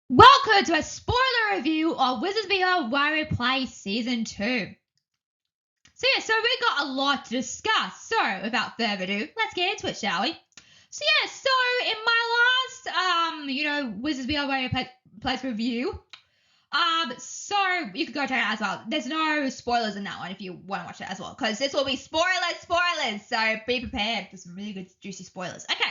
Welcome to a spoiler review of Wizards VR Waverley Play Season 2. So we got a lot to discuss. So without further ado, let's get into it, shall we? So in my last Wizards VR Waverley Plays review, so you can go check it out as well. There's no spoilers in that one if you want to watch it as well, because this will be spoilers. So be prepared for some really good juicy spoilers. Okay.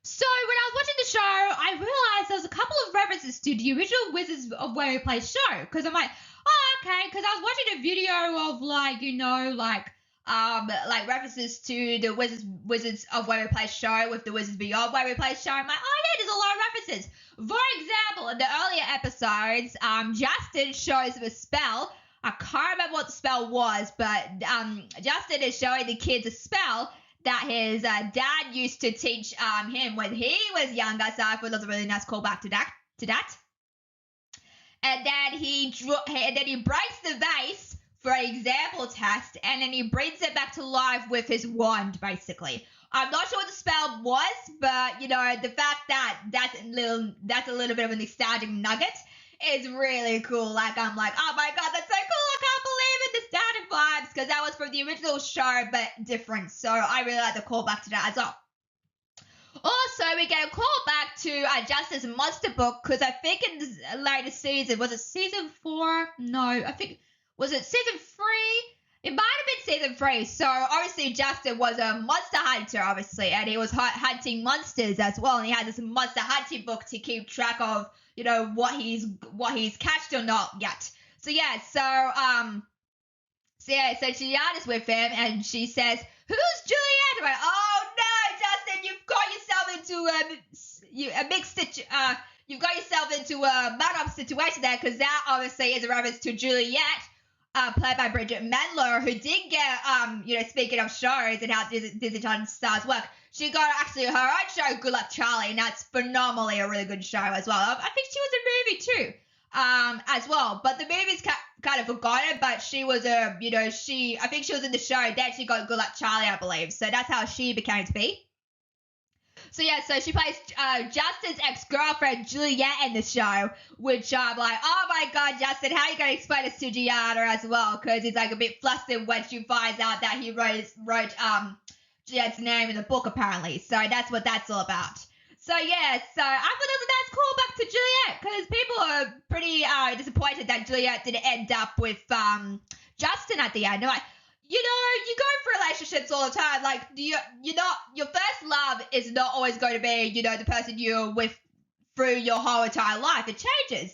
So when I was watching the show, I realized there was a couple of references to the original Wizards of Waverly Place show. Because I'm like, oh, okay. Because I was watching a video of like references to the Wizards of Waverly Place show with the Wizards Beyond Waverly Place show. I'm like, oh yeah, there's a lot of references. For example, in the earlier episodes, Justin shows him a spell. I can't remember what the spell was, but Justin is showing the kids a spell that his dad used to teach him when he was younger. So I thought that was a really nice callback to that. And then he breaks the vase for an example test, and then he brings it back to life with his wand, basically. I'm not sure what the spell was, but the fact that that's a little bit of a nostalgic nugget is really cool. Like, I'm like, oh my god, that's so cool. I can't believe it. The nostalgic vibes, because that was from the original show, but different. So I really like the callback to that as well. Also, we get a callback to Justice Monster Book, because I think in the later season, was it season 4? No, I think, was it season 3? It might have been season 3. So obviously Justin was a monster hunter, obviously, and he was hunting monsters as well. And he had this monster hunting book to keep track of, what he's catched or not yet. So Gianna's with him, and she says, "Who's Juliet?" I'm like, "Oh no, Justin, you've got yourself into a mixed you've got yourself into a mud-up situation there, because that obviously is a reference to Juliet." Played by Bridget Mendler, who did get, speaking of shows and how Disney Channel stars work, she got actually her own show, Good Luck Charlie, and that's phenomenally a really good show as well. I think she was in a movie too, as well. But the movie's kind of forgotten, but she was I think she was in the show, then she got Good Luck Charlie, I believe. So that's how she became to be. So she plays Justin's ex-girlfriend, Juliet, in the show, which I'm like, oh my god, Justin, how are you going to explain this to Gianna as well? Because he's like a bit flustered when she finds out that he wrote Juliet's name in the book, apparently. So that's what that's all about. So I thought that was a nice callback to Juliet, because people are pretty disappointed that Juliet didn't end up with Justin at the end. They're like, you go through relationships all the time. Like, your first love is not always going to be, the person you're with through your whole entire life. It changes,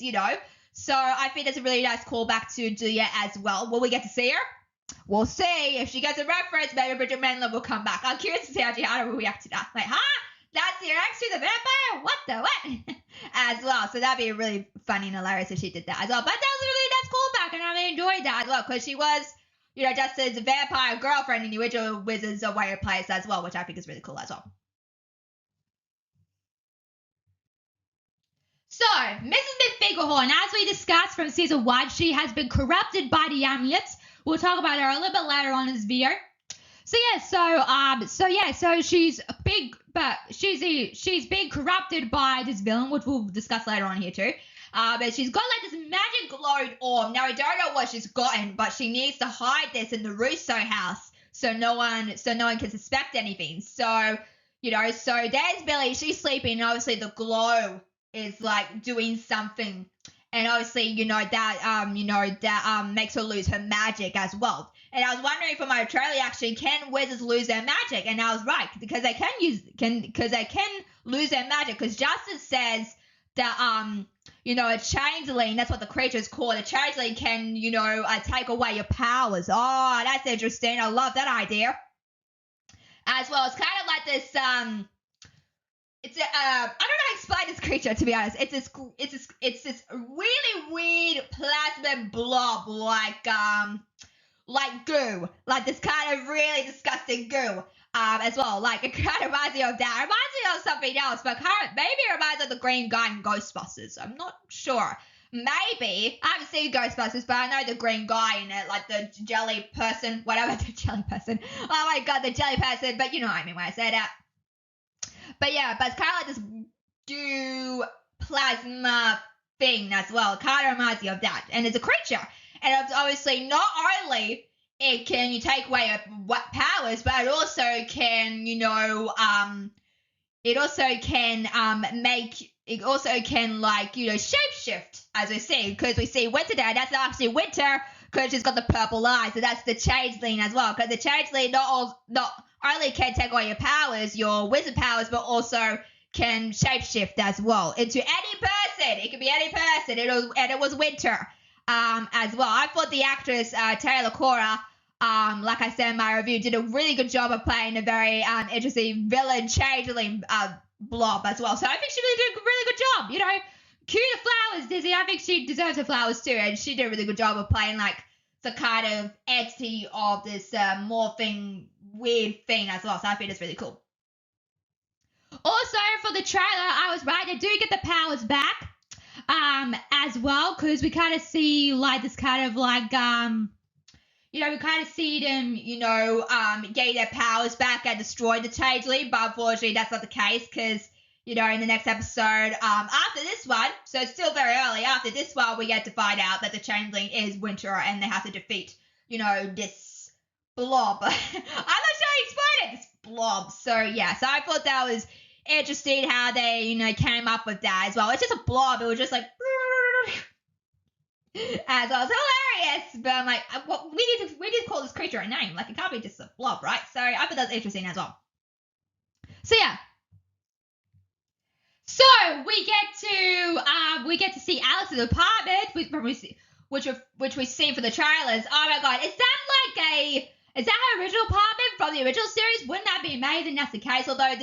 So I think that's a really nice callback to Juliet as well. Will we get to see her? We'll see. If she gets a reference, maybe Bridget Mendler will come back. I'm curious to see how Gianna will react to that. Like, that's your ex, she's a vampire? What the what? As well. So that'd be really funny and hilarious if she did that as well. But that was a really nice callback, and I really enjoyed that as well, because she was, Justin's vampire girlfriend in the original Wizards of Waverly Place as well, which I think is really cool as well. So, Mrs. McFigurehorn, as we discussed from season 1, she has been corrupted by the amulets. We'll talk about her a little bit later on in this video. So she's she's being corrupted by this villain, which we'll discuss later on here too. But she's got like this magic glowed orb. Now, I don't know what she's gotten, but she needs to hide this in the Russo house so no one can suspect anything. So there's Billie. She's sleeping, and obviously the glow is like doing something, and obviously that makes her lose her magic as well. And I was wondering for my trailer, actually, can wizards lose their magic? And I was right, because they can lose their magic, because Justice says that a changeling, that's what the creature is called. A changeling can, take away your powers. Oh, that's interesting. I love that idea. As well, it's kind of like this, I don't know how to explain this creature, to be honest. It's this really weird plasma blob, like goo, like this kind of really disgusting goo. As well, like it kind of reminds me of that. It reminds me of something else, but maybe it reminds me of the green guy in Ghostbusters. I'm not sure. Maybe. I haven't seen Ghostbusters, but I know the green guy in it, like the jelly person, whatever, the jelly person. Oh my god, the jelly person, but you know what I mean when I say that. But yeah, but it's kind of like this goo plasma thing as well. It kind of reminds you of that. And it's a creature. And it's obviously not only it can you take away what powers, but it also can, shapeshift, as we see, because we see Winter Day. That's actually Winter, because she's got the purple eyes. So that's the changeling as well. Because the changeling not only can take away your powers, your wizard powers, but also can shapeshift as well into any person. It could be any person. It was Winter as well. I thought the actress Taylor Cora, like I said in my review, did a really good job of playing a very interesting villain changeling blob as well. So I think she really did a really good job. Cue the flowers, Dizzy. I think she deserves the flowers too, and she did a really good job of playing like the kind of entity of this morphing weird thing as well. So I think it's really cool. Also, for the trailer, I was right. They do get the powers back as well, because we kind of see like this kind of like we kind of see them, getting their powers back and destroy the changeling, but unfortunately that's not the case, because in the next episode, after this one, so it's still very early, after this one we get to find out that the changeling is Winter, and they have to defeat this blob. I'm not sure how to explain it, this blob. So yeah, so I thought that was interesting how they came up with that as well. It's just a blob. It was just like as well. It's hilarious, but I'm like, we need to call this creature a name. Like, it can't be just a blob, right? So I thought that's interesting as well. So yeah. So we get to see Alex's apartment, which we see for the trailers. Oh my god, is that her original apartment from the original series? Wouldn't that be amazing? That's the case. Although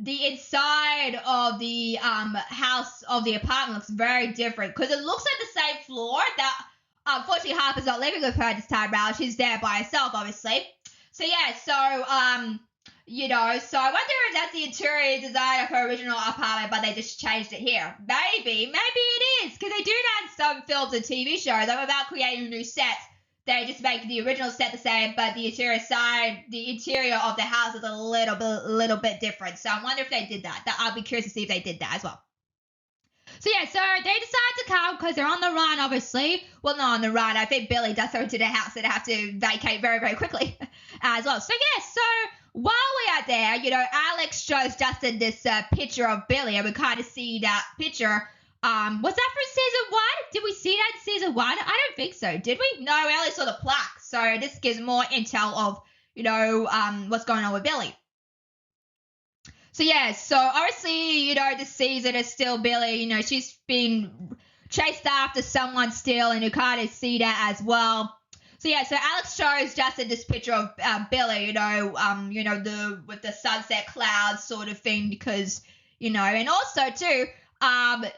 the inside of the house of the apartment looks very different, because it looks like the same floor. That unfortunately Harper's not living with her this time around. She's there by herself, obviously. So yeah, so I wonder if that's the interior design of her original apartment, but they just changed it here. Maybe it is, because they do that in some films and TV shows. I'm about creating a new set. They just make the original set the same, but the interior of the house is a little bit different. So I wonder if they did that. I'll be curious to see if they did that as well. So yeah, so they decide to come because they're on the run, obviously. Well, not on the run. I think Billie does go to the house and they have to vacate very, very quickly as well. So yeah, so while we are there, Alex shows Justin this picture of Billie, and we kind of see that picture. Was that from season 1? Did we see that in season 1? I don't think so. Did we? No, we only saw the plaque. So this gives more intel of, what's going on with Billie. So yeah, so obviously, this season is still Billie. She's been chased after someone still, and you kind of see that as well. So yeah, so Alex shows Justin this picture of Billie, with the sunset clouds sort of thing, because, and also too,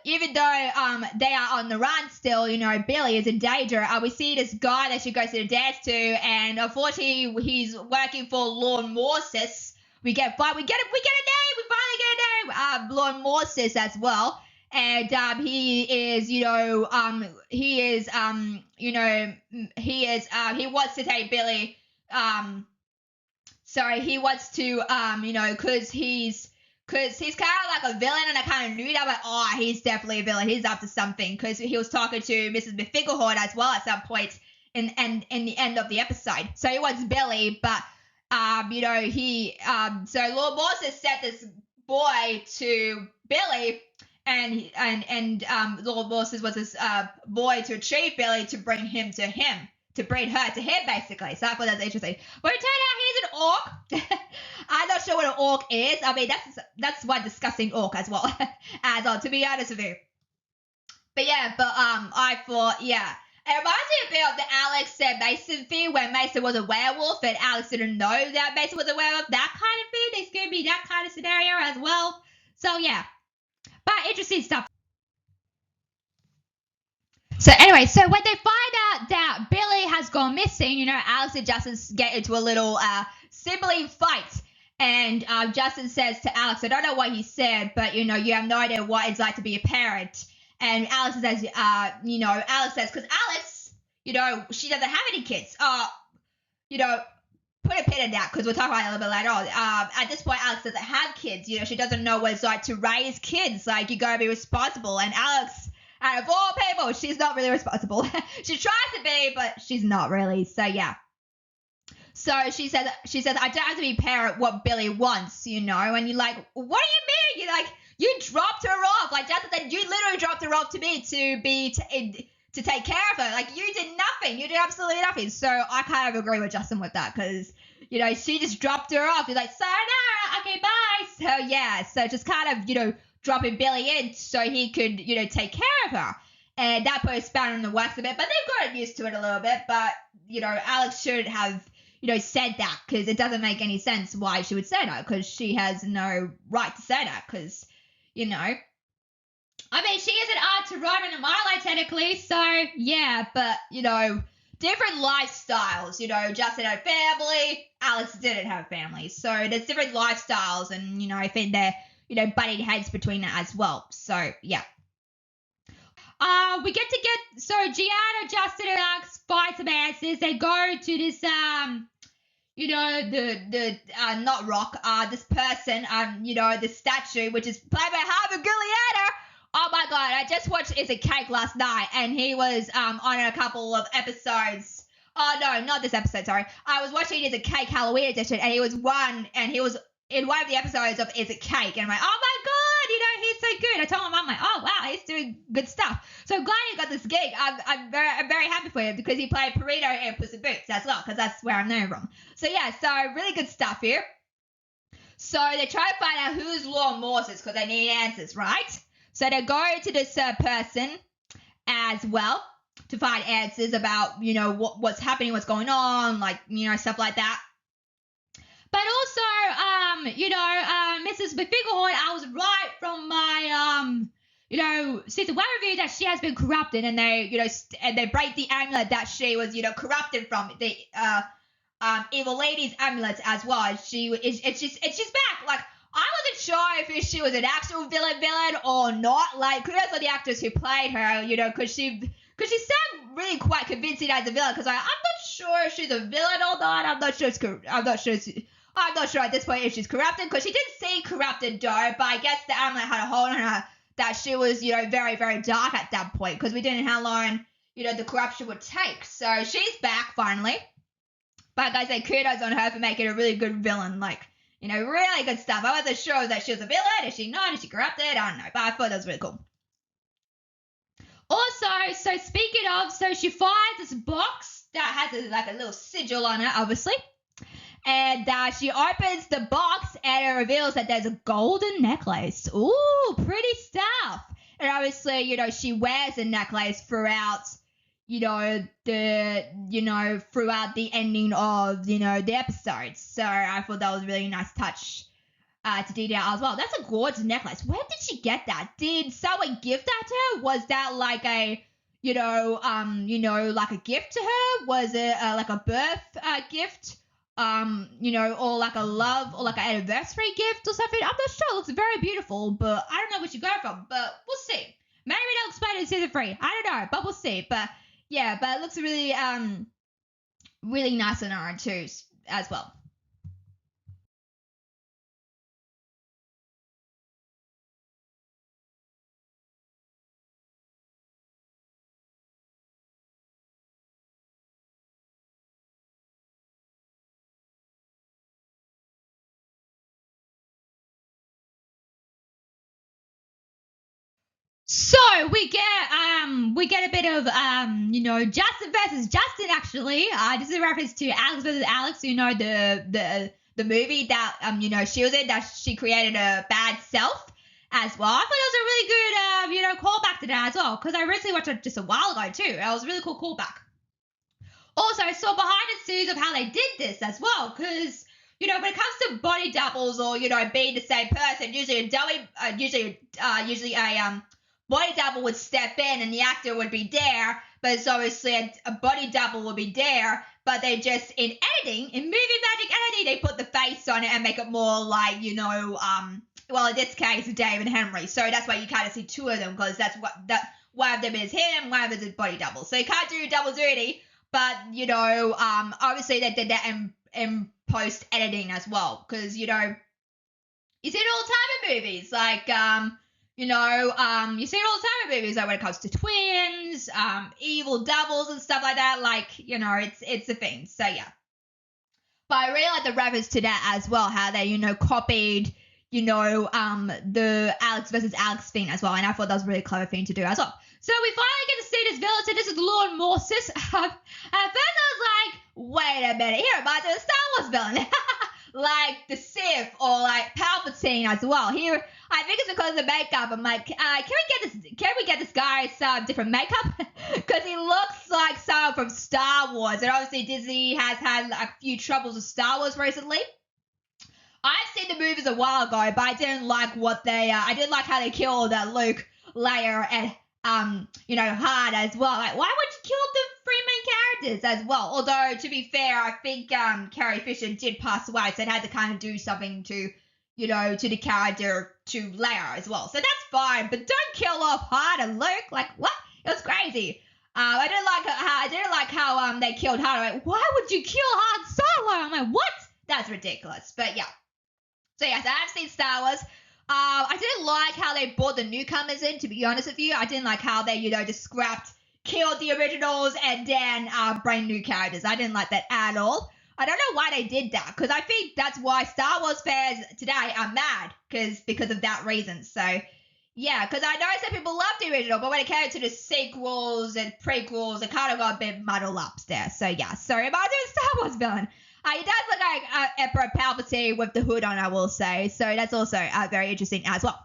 even though they are on the run still, Billie is in danger. We see this guy that she goes to the dance to, and unfortunately he's working for Lord Morsis. We get a name. We finally get a name. Lord Morsis as well. And he wants to take Billie. He wants to because he's kind of like a villain, and I kind of knew that, but he's definitely a villain. He's up to something, because he was talking to Mrs. McFingerhorn as well at some point in the end of the episode. So he wants Billie, but so Lord Morsis sent this boy to Billie, and Lord Morsis was this boy to retrieve Billie to bring her to him, basically. So I thought that's interesting. But it turned out he's an orc. I'm not sure what an orc is. I mean, that's one disgusting orc as well, to be honest with you. But yeah, I thought, yeah. It reminds me a bit of the Alex and Mason thing, where Mason was a werewolf and Alex didn't know that Mason was a werewolf. That kind of thing. It's going to be that kind of scenario as well. So yeah. But interesting stuff. So anyway, so when they find out that Billie has gone missing, Alex and Justin get into a little sibling fight. And Justin says to Alex, I don't know what he said, but, you have no idea what it's like to be a parent. And Alex says, because Alex, she doesn't have any kids. put a pin in that because we'll talk about it a little bit later on. At this point, Alex doesn't have kids. You know, she doesn't know what it's like to raise kids. Like, you gotta be responsible. And Alex, out of all people, she's not really responsible. She tries to be, but she's not really. So yeah. So she said, I don't have to be parent what Billie wants, you know. And you're like, what do you mean? You're like, you dropped her off. Like, Justin said, you literally dropped her off to me to take care of her. Like, you did nothing. You did absolutely nothing. So I kind of agree with Justin with that because, you know, she just dropped her off. You're like, sayonara, okay, bye. So yeah, so just kind of, you know, dropping Billie in so he could, you know, take care of her. And that put a spanner in the works a bit, but they've gotten used to it a little bit. But, you know, Alex should have, you know, said that because it doesn't make any sense why she would say that because she has no right to say that because, you know, I mean, she isn't to Roman and Milo technically, so yeah, but, you know, different lifestyles, you know, Justin had a family, Alex didn't have a family, so there's different lifestyles and, you know, I think they're, you know, butting heads between that as well, so yeah. We so Gianna, Justin, and Alex find some answers. They go to this, you know, the not rock, this person, you know, the statue, which is played by Harvey Guilliana. Oh my god, I just watched Is It Cake last night, and he was on a couple of episodes. Oh no, not this episode, sorry. I was watching Is It Cake Halloween edition, and he was in one of the episodes of Is It Cake, and I'm like, oh my god, you know, he's so good. I told my mom, like, oh wow, he's doing good stuff. So I'm glad he got this gig. I'm very happy for him because he played Perino in Puss in Boots as well, because that's where I'm known from. So yeah, so really good stuff here. So they try to find out who's Lord Morses because they need answers, right? So they go to this person as well to find answers about, you know, what's happening, what's going on, like, you know, stuff like that. But also, you know, Mrs. McFingerhorn, I was right from my, you know, season 1 review that she has been corrupted, and they, you know, and they break the amulet that she was, you know, corrupted from, the evil lady's amulet as well. And she's back. Like, I wasn't sure if she was an actual villain or not. Like, kudos on the actors who played her, you know, because she sounded really quite convincing as a villain. Because I'm not sure if she's a villain or not. I'm not sure at this point if she's corrupted, because she didn't seem corrupted though. But I guess the amulet had a hold on her that she was, you know, very, very dark at that point, because we didn't know how long, you know, the corruption would take. So she's back finally. But like I say, kudos on her for making a really good villain. Like, you know, really good stuff. I wasn't sure that she was a villain. Is she not? Is she corrupted? I don't know. But I thought that was really cool. Also, so speaking of, so she finds this box that has like a little sigil on it, obviously. And she opens the box and it reveals that there's a golden necklace. Ooh, pretty stuff. And obviously, you know, she wears a necklace throughout, you know, throughout the ending of, you know, the episode. So I thought that was a really nice touch to detail as well. That's a gorgeous necklace. Where did she get that? Did someone give that to her? Was that like a, you know, like a gift to her? Was it like a birth gift? You know, or like a love or like an anniversary gift or something? I'm not sure. It looks very beautiful, but I don't know where she got it from. But we'll see. Maybe they'll explain it in season 3. I don't know, but we'll see. But yeah, but it looks really, really nice on her too, as well. So we get a bit of you know, Justin versus Justin actually. This is a reference to Alex versus Alex, you know, the movie that you know, she was in, that she created a bad self as well. I thought it was a really good you know, callback to that as well, because I recently watched it just a while ago too. It was a really cool callback. Also, I saw behind the scenes of how they did this as well, because, you know, when it comes to body doubles or, you know, being the same person, usually a body double would step in and the actor would be there, but it's obviously a body double would be there, but they just, in editing, in movie magic editing, they put the face on it and make it more like, you know, well, in this case, David Henry. So that's why you kind of see two of them, because that's one of them is him, one of them is body double. So you can't do double duty. But, you know, obviously they did that in post editing as well, because you know you see it all the time in movies, like you see it all the time in movies, like when it comes to twins, evil doubles and stuff like that. Like it's a thing. So yeah. But I really like the reference to that as well, how they copied the Alex versus Alex thing as well, and I thought that was a really clever thing to do as well. So we finally get to see this villain. So this is Lord Morsis. At first I was like, wait a minute, he reminds me of a Star Wars villain. Like the Sith or like Palpatine as well. Here, I think it's because of the makeup. I'm like, can we get this guy some different makeup? Because he looks like someone from Star Wars. And obviously Disney has had a few troubles with Star Wars recently. I've seen the movies a while ago, but I didn't like I didn't like how they killed Luke, Leia, and Han as well. Like, why would you kill the three main characters as well? Although, to be fair, I think Carrie Fisher did pass away, so it had to kind of do something to the character, to Leia as well. So that's fine, but don't kill off Han and Luke. Like, what? It was crazy. I didn't like how they killed Han. I'm like, why would you kill Han Solo? I'm like, what? That's ridiculous. But yeah. So yes, I've seen Star Wars. I didn't like how they brought the newcomers in, to be honest with you. I didn't like how they, just killed the originals and then bring new characters. I didn't like that at all. I don't know why they did that, because I think that's why Star Wars fans today are mad, because of that reason. So, yeah, because I know some people love the original, but when it came to the sequels and prequels, it kind of got a bit muddled up there. So, yeah, sorry about doing Star Wars villain. He does look like Emperor Palpatine with the hood on, I will say. So that's also very interesting as well.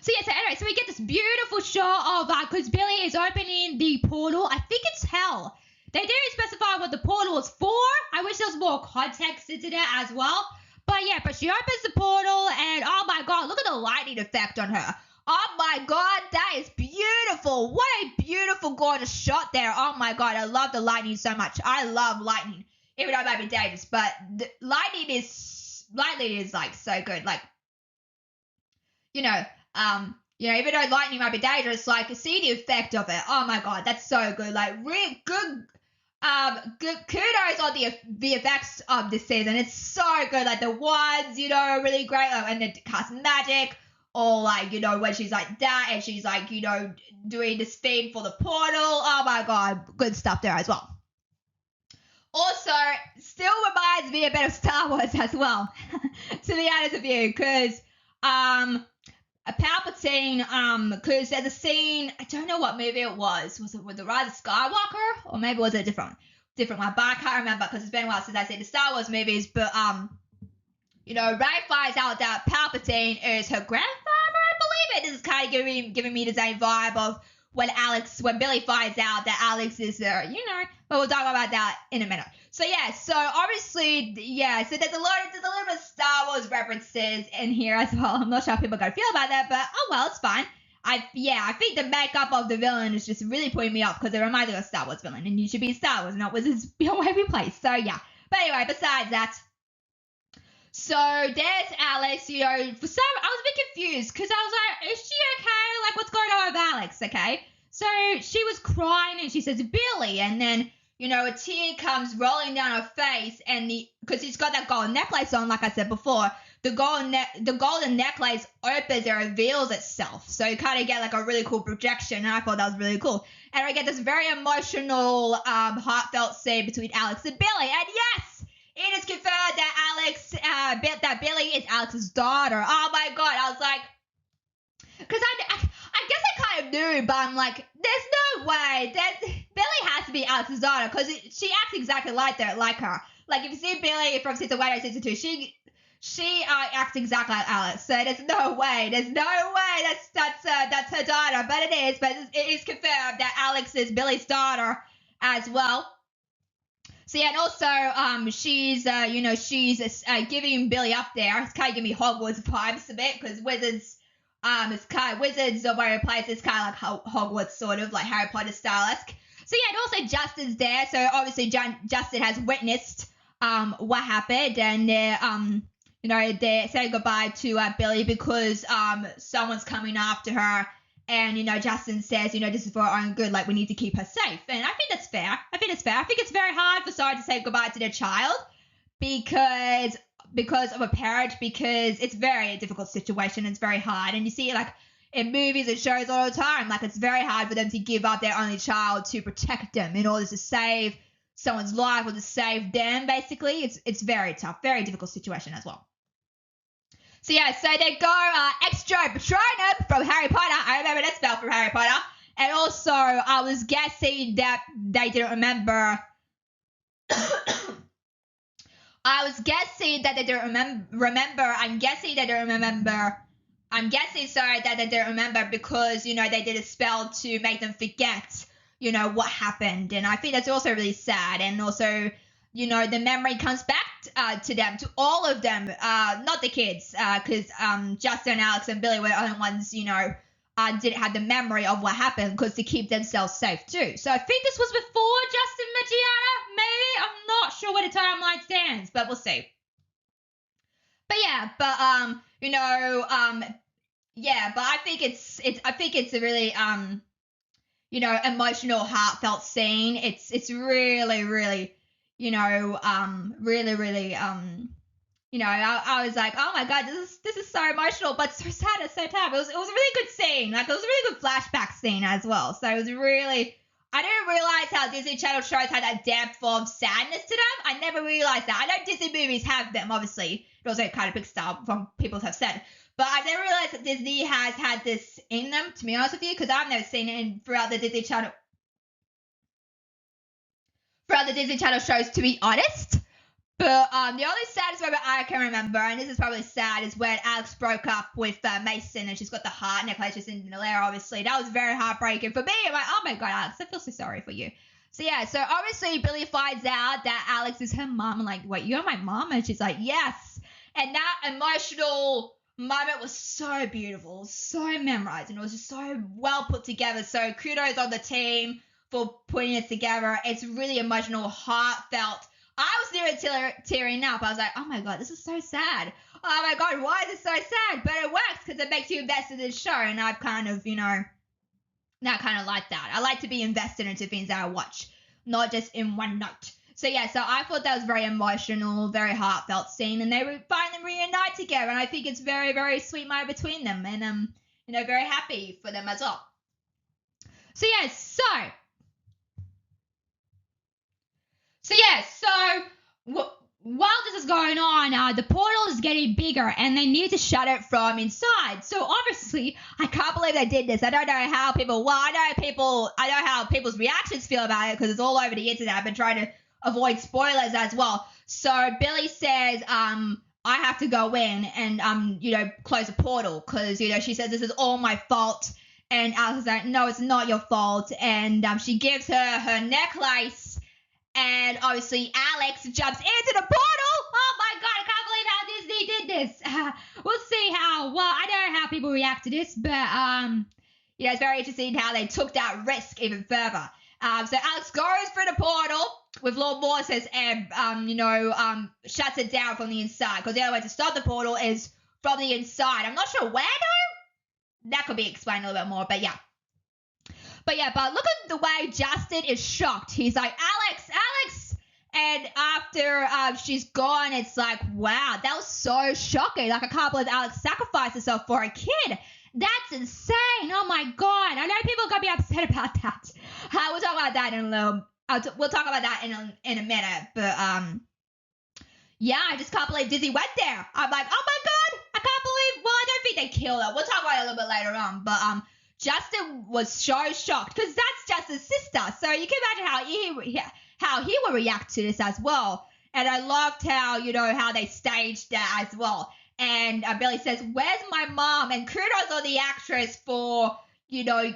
So yeah, so anyway, so we get this beautiful shot of, because Billie is opening the portal. I think it's hell. They didn't specify what the portal was for. I wish there was more context into that as well. But yeah, but she opens the portal and oh my god, look at the lightning effect on her. Oh my god, that is beautiful. What a beautiful, gorgeous shot there. Oh my god, I love the lightning so much. I love lightning. Even though it might be dangerous, but the lightning is like so good. Like, even though lightning might be dangerous, like see the effect of it. Oh my god, that's so good. Like really good. Good kudos on the effects of this season. It's so good. Like the wands, really great. And then cast magic, or like when she's like that and she's like doing this thing for the portal. Oh my god, good stuff there as well. Also, still reminds me a bit of Star Wars as well, to be honest with you, because a Palpatine, because there's a scene, I don't know what movie it was it with the Rise of Skywalker, or maybe it was a different one, but I can't remember because it's been a while since I've seen the Star Wars movies, but Rey finds out that Palpatine is her grandfather, I believe it. This is kind of giving me the same vibe of when Billie finds out that Alex is but we'll talk about that in a minute. So yeah, so obviously, yeah, so there's a little bit of Star Wars references in here as well. I'm not sure how people are gonna feel about that, but oh well, it's fine. I think the makeup of the villain is just really putting me off because it reminds me of a Star Wars villain, and you should be Star Wars, not Wizards beyond every place. So yeah. But anyway, besides that, so there's Alex, for some, I was a bit confused because I was like, is she okay? Like, what's going on with Alex, okay? So she was crying and she says, Billie, and then, a tear comes rolling down her face, and because she's got that gold necklace on, like I said before, the golden necklace opens and reveals itself. So you kind of get like a really cool projection, and I thought that was really cool. And we get this very emotional, heartfelt scene between Alex and Billie, and yes! It is confirmed that Billie is Alex's daughter. Oh my god, I was like, because I guess I kind of knew, but I'm like, there's no way. Billie has to be Alex's daughter because she acts exactly like her. Like if you see Billie from season 1 or season 2, she acts exactly like Alex. So there's no way that's her daughter, but it is. But it is confirmed that Alex is Billie's daughter as well. So yeah, and also she's giving Billie up there. It's kind of giving me Hogwarts vibes a bit because Wizards of where it plays is kind of like Hogwarts, sort of like Harry Potter style-esque. So yeah, and also Justin's there. So obviously Justin has witnessed what happened, and they're saying goodbye to Billie because someone's coming after her. And, Justin says, this is for our own good, like, we need to keep her safe. And I think that's fair. I think it's very hard for someone to say goodbye to their child. because of a parent, because it's very difficult situation. It's very hard. And you see it like in movies and shows all the time. Like it's very hard for them to give up their only child to protect them in order to save someone's life or to save them, basically. It's very tough, very difficult situation as well. So yeah, so they go extra Patronum from Harry Potter. I remember that spell from Harry Potter. And also, I was guessing that they didn't remember. I was guessing that they didn't remember. I'm guessing that they don't remember. I'm guessing, sorry, that they didn't remember because, you know, they did a spell to make them forget, you know, what happened. And I think that's also really sad. And also, you know, the memory comes back to them, to all of them, not the kids, because Justin, Alex, and Billie were the only ones, you know, didn't have the memory of what happened because to keep themselves safe too. So I think this was before Justin met Gianna, maybe. I'm not sure where the timeline stands, but we'll see. But yeah, you know, yeah, but I think it's a really you know, emotional, heartfelt scene. It's really, really, you know, really, you know, I was like, oh my god, this is so emotional, but so sad at the same time. It was a really good scene. Like it was a really good flashback scene as well. So it was really, I didn't realize how Disney Channel shows had that depth of sadness to them. I never realized that. I know Disney movies have them, obviously. It also kind of Pixar from people have said. But I never realized that Disney has had this in them, to be honest with you, because I've never seen it throughout the Disney Channel shows, to be honest. But the only saddest moment I can remember, and this is probably sad, is when Alex broke up with Mason and she's got the heart necklace just in the lair, obviously. That was very heartbreaking for me. I'm like, oh my god, Alex, I feel so sorry for you. So yeah, so obviously Billie finds out that Alex is her mom. I'm like, wait, you're my mom? And she's like, yes. And that emotional moment was so beautiful, so memorized, and it was just so well put together. So kudos on the team for putting it together. It's really emotional, heartfelt. I was nearly tearing up. I was like, oh my god, this is so sad. Oh my god, why is it so sad? But it works because it makes you invested in the show, and I've kind of, you know, now kind of like that. I like to be invested into things that I watch, not just in one note. So yeah, so I thought that was very emotional, very heartfelt scene, and they would finally reunite together, and I think it's very, very sweet moment between them, and you know, very happy for them as well. So yeah, while this is going on, the portal is getting bigger and they need to shut it from inside. So obviously, I can't believe they did this. I don't know how I know how people's reactions feel about it because it's all over the internet. I've been trying to avoid spoilers as well. So Billie says, I have to go in and, you know, close a portal because, you know, she says this is all my fault. And Alex is like, no, it's not your fault. And she gives her necklace. And obviously Alex jumps into the portal. Oh my god, I can't believe how Disney did this. We'll see how, well, I don't know how people react to this, but you know, it's very interesting how they took that risk even further. So Alex goes through the portal with Lord Mortis and you know, shuts it down from the inside because the only way to stop the portal is from the inside. I'm not sure where though. That could be explained a little bit more, but yeah. But look at the way Justin is shocked. He's like, Alex. And after she's gone, it's like, wow, that was so shocking. Like, I can't believe Alex sacrificed herself for a kid. That's insane. Oh, my God. I know people are going to be upset about that. We'll talk about that in a little. We'll talk about that in a minute. But, yeah, I just can't believe Disney went there. I'm like, oh, my God. I can't believe. Well, I don't think they killed her. We'll talk about it a little bit later on. But, Justin was so shocked because that's Justin's sister. So you can imagine how he would react to this as well. And I loved how, you know, how they staged that as well. And Billie says, where's my mom? And kudos on the actress for, you know,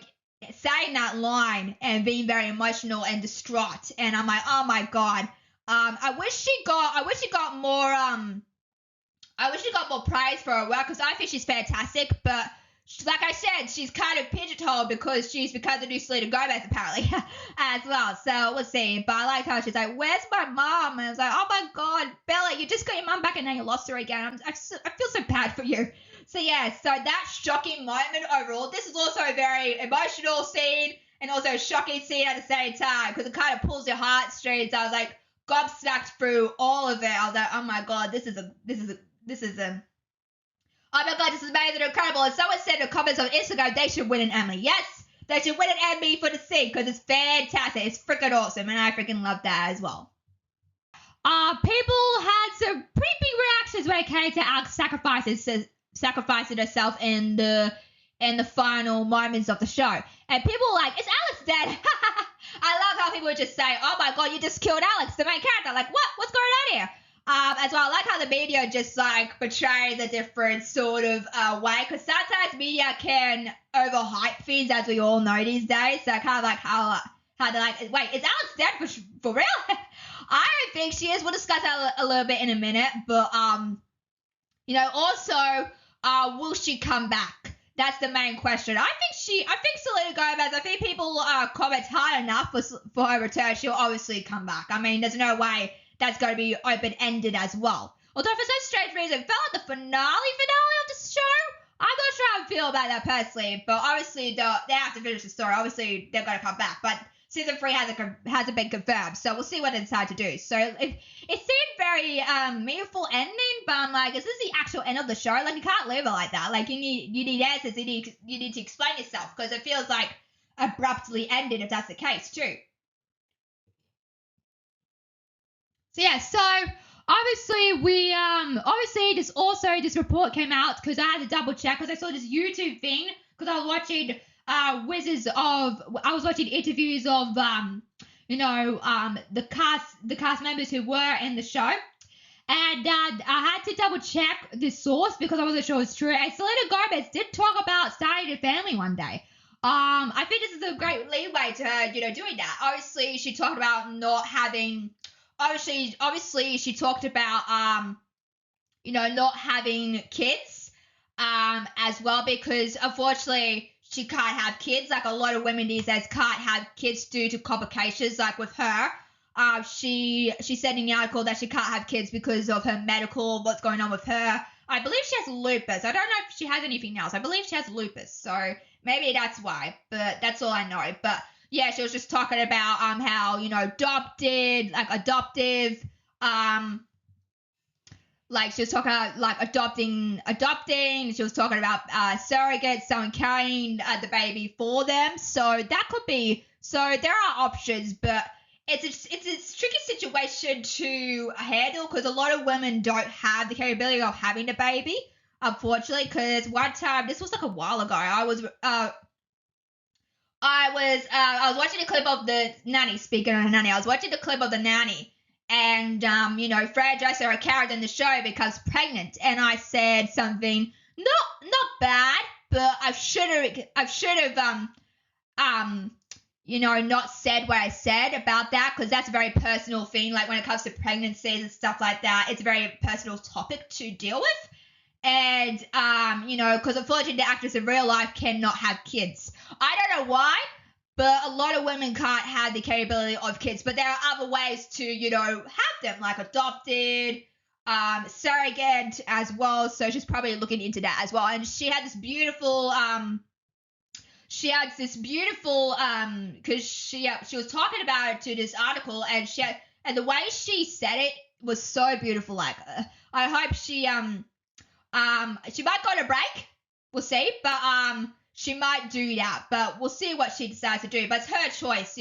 saying that line and being very emotional and distraught. And I'm like, oh my God. I wish she got more praise for her work because I think she's fantastic, but like I said, she's kind of pigeonholed because she's become the new Selena Gomez, apparently, as well. So we'll see. But I like how she's like, where's my mom? And I was like, oh, my God, Billie, you just got your mom back and now you lost her again. I feel so bad for you. So, yeah, so that shocking moment overall. This is also a very emotional scene and also a shocking scene at the same time because it kind of pulls your heartstrings. I was like, gobsmacked through all of it. I was like, oh my god, this is oh my god, this is amazing and incredible. And someone said in the comments on Instagram they should win an Emmy. Yes, they should win an Emmy for the scene because it's fantastic. It's freaking awesome, and I freaking love that as well. People had some pretty big reactions when it came to Alex sacrificing herself in the final moments of the show. And people were like, is Alex dead? I love how people would just say, oh my god, you just killed Alex, the main character. Like, what? What's going on here? As well, I like how the media just like portrays a different sort of way, because sometimes media can overhype things, as we all know these days. So kind of like how they're like, wait, is Alex dead for real? I don't think she is. We'll discuss that a little bit in a minute. But also, will she come back? That's the main question. I think Selena Gomez, I think people comment hard enough for her return. She'll obviously come back. I mean, there's no way that's going to be open-ended as well. Although for some strange reason, it felt like the finale of the show. I'm not sure how I feel about that personally, but obviously they have to finish the story. Obviously, they're going to come back, but season 3 hasn't been confirmed, so we'll see what they decide to do. So it seemed very meaningful ending, but I'm like, is this the actual end of the show? Like, you can't leave it like that. Like, you need answers. You need to explain yourself, because it feels like abruptly ended if that's the case too. So yeah, so obviously this report came out because I had to double check, because I saw this YouTube thing, because I was watching interviews of the cast members who were in the show, and I had to double check the source because I wasn't sure it's true. And Selena Gomez did talk about starting a family one day. I think this is a great leeway to her, doing that. Obviously, she talked about not having. Obviously, she talked about not having kids as well, because unfortunately she can't have kids. Like, a lot of women these days can't have kids due to complications. Like with her, she said in the article that she can't have kids because of her medical, what's going on with her. I believe she has lupus. I don't know if she has anything else. I believe she has lupus, so maybe that's why, but that's all I know. But yeah, she was just talking about how, adoptive, like she was talking about like adopting. She was talking about surrogates, someone carrying the baby for them. So that could be. So there are options, but it's a tricky situation to handle, because a lot of women don't have the capability of having a baby, unfortunately. Because one time, this was like a while ago, I was watching a clip of the nanny. Speaking of the nanny, I was watching the clip of the nanny, and Fran Dresser, a character in the show, becomes pregnant, and I said something not bad, but I should have not said what I said about that, because that's a very personal thing. Like, when it comes to pregnancies and stuff like that, it's a very personal topic to deal with. And, because unfortunately the actress in real life cannot have kids. I don't know why, but a lot of women can't have the capability of kids. But there are other ways to, have them, like adopted, surrogate as well. So she's probably looking into that as well. And she had this beautiful, because she was talking about it to this article, and the way she said it was so beautiful. Like, I hope she might go on a break. We'll see, but she might do that. But we'll see what she decides to do. But it's her choice,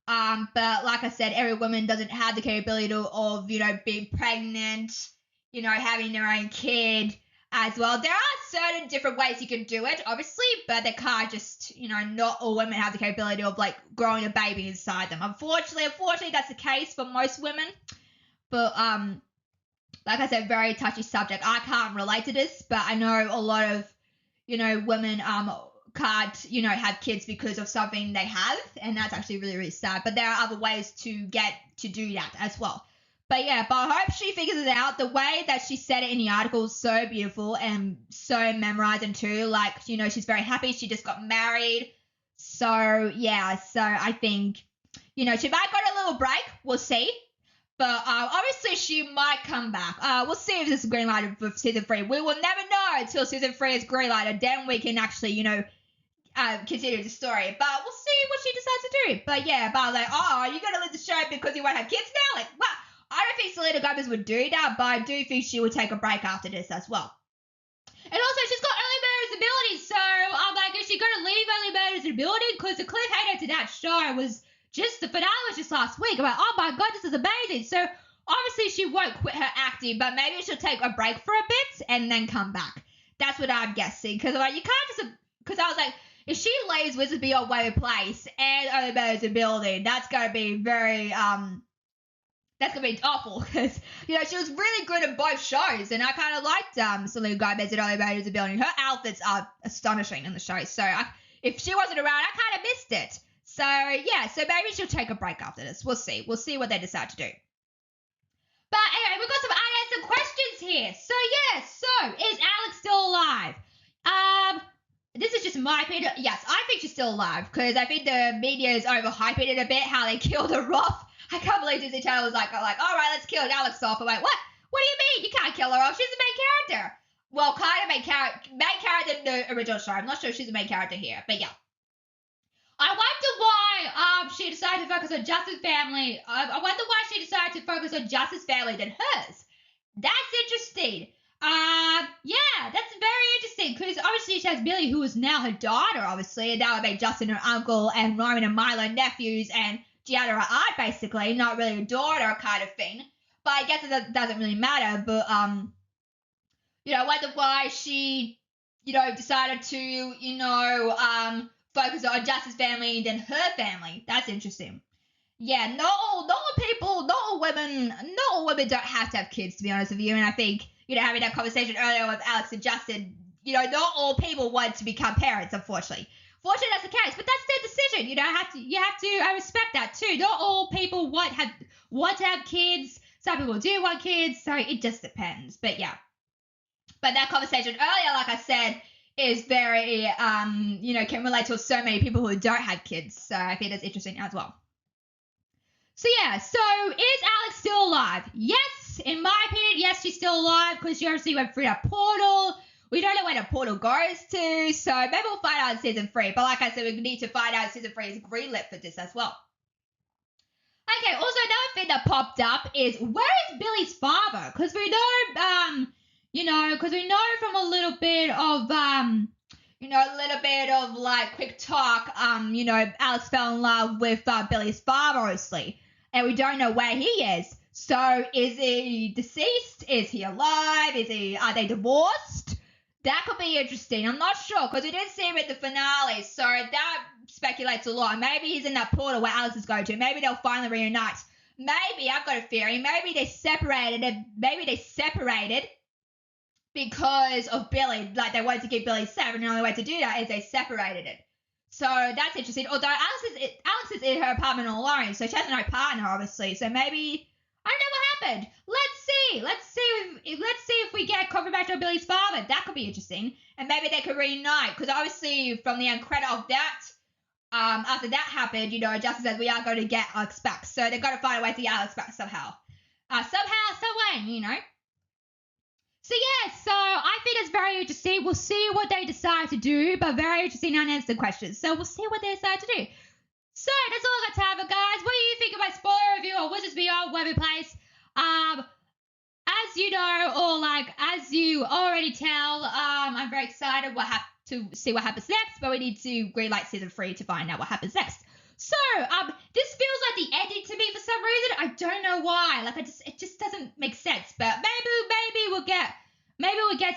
But like I said, every woman doesn't have the capability of being pregnant, having their own kid as well. There are certain different ways you can do it, obviously, but they can't just, not all women have the capability of like growing a baby inside them. Unfortunately, that's the case for most women. But like I said, very touchy subject. I can't relate to this, but I know a lot of, women can't, have kids because of something they have, and that's actually really, really sad. But there are other ways to get to do that as well. But yeah, but I hope she figures it out. The way that she said it in the article is so beautiful and so memorizing too. Like, she's very happy. She just got married. So yeah, so I think, she might go on a little break. We'll see. But obviously she might come back. We'll see if this is greenlighted for season 3. We will never know until season 3 is greenlighted. Then we can actually, continue the story. But we'll see what she decides to do. But yeah, but like, oh, are you going to leave the show because you won't have kids now? Like, what? I don't think Selena Gomez would do that, but I do think she would take a break after this as well. And also, she's got early murder's ability, so I'm like, is she going to leave early murder's ability? Because the cliffhanger to that show was just, the finale was just last week. I'm like, oh my god, this is amazing. So obviously she won't quit her acting, but maybe she'll take a break for a bit and then come back. That's what I'm guessing. Because like, you can't just, because I was like, if she leaves Wizards Beyond Waverly Place and early murder's ability, that's going to be very, that's going to be awful because, you know, she was really good at both shows and I kind of liked Selena Gomez and Early Murder's ability. Her outfits are astonishing in the show. So if she wasn't around, I kind of missed it. So, yeah, so maybe she'll take a break after this. We'll see. We'll see what they decide to do. But anyway, we've got some unanswered questions here. So, yeah, so is Alex still alive? This is just my opinion. Yes, I think she's still alive because I think the media is overhyping it a bit, how they killed her off. I can't believe Disney Channel was like, all right, let's kill Alex off. I'm like, what? What do you mean? You can't kill her off. She's the main character. Well, kind of main character in the original show. I'm not sure she's the main character here, but yeah. I wonder why she decided to focus on Justin's family. I wonder why she decided to focus on Justin's family than hers. That's interesting. Yeah, that's very interesting because obviously she has Billie, who is now her daughter, obviously, and that would make Justin her uncle and Roman and Milo nephews and Gianna her aunt, basically, not really a daughter kind of thing. But I guess it doesn't really matter. But you know, I wonder why she, you know, decided to, focus on Justin's family than her family. That's interesting. Yeah, not all women don't have to have kids, to be honest with you. And I think, you know, having that conversation earlier with Alex and Justin, you know, not all people want to become parents, unfortunately. Fortunately, that's the case, but that's their decision. You know, you have to respect that too. Not all people want to have kids. Some people do want kids, so it just depends. But yeah, but that conversation earlier, like I said, is very, you know, can relate to so many people who don't have kids. So I think that's interesting as well. So yeah, so is Alex still alive? Yes, in my opinion, yes, she's still alive because she obviously went through that portal. We don't know where the portal goes to, so maybe we'll find out in season 3. But like I said, we need to find out if season 3 is greenlit for this as well. Okay, also another thing that popped up is, where is Billie's father? Because we know, because we know from a little bit of, like, quick talk, Alex fell in love with Billie's father, obviously. And we don't know where he is. So is he deceased? Is he alive? Are they divorced? That could be interesting. I'm not sure because we didn't see him at the finale, so that speculates a lot. Maybe he's in that portal where Alex is going to. Maybe they'll finally reunite. Maybe, I've got a theory, maybe they separated because of Billie. Like, they wanted to keep Billie safe, and the only way to do that is they separated it. So that's interesting. Although Alex is in her apartment alone, so she has no partner, obviously. So maybe, I don't know what happened. Let's see if we get confirmation of Billie's father. That could be interesting. And maybe they could reunite. Because obviously from the end credit of that, after that happened, you know, Justin says we are going to get Alex back. So they've got to find a way to get Alex back somehow. Some way, you know. So yeah, so I think it's very interesting. We'll see what they decide to do, but very interesting unanswered questions. So we'll see what they decide to do. So that's all I got time for, guys. What do you think of my spoiler review of Wizards Beyond Waverly Place? As you know, or like as you already tell, I'm very excited to see what happens next, but we need to greenlight season 3 to find out what happens next. So, this feels like the ending to me for some reason. I don't know why. Like, it just doesn't make sense. But maybe we'll get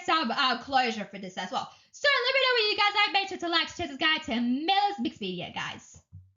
some closure for this as well. So let me know what you guys like. Make sure to like, share, subscribe to Miller's Mixed Media, guys.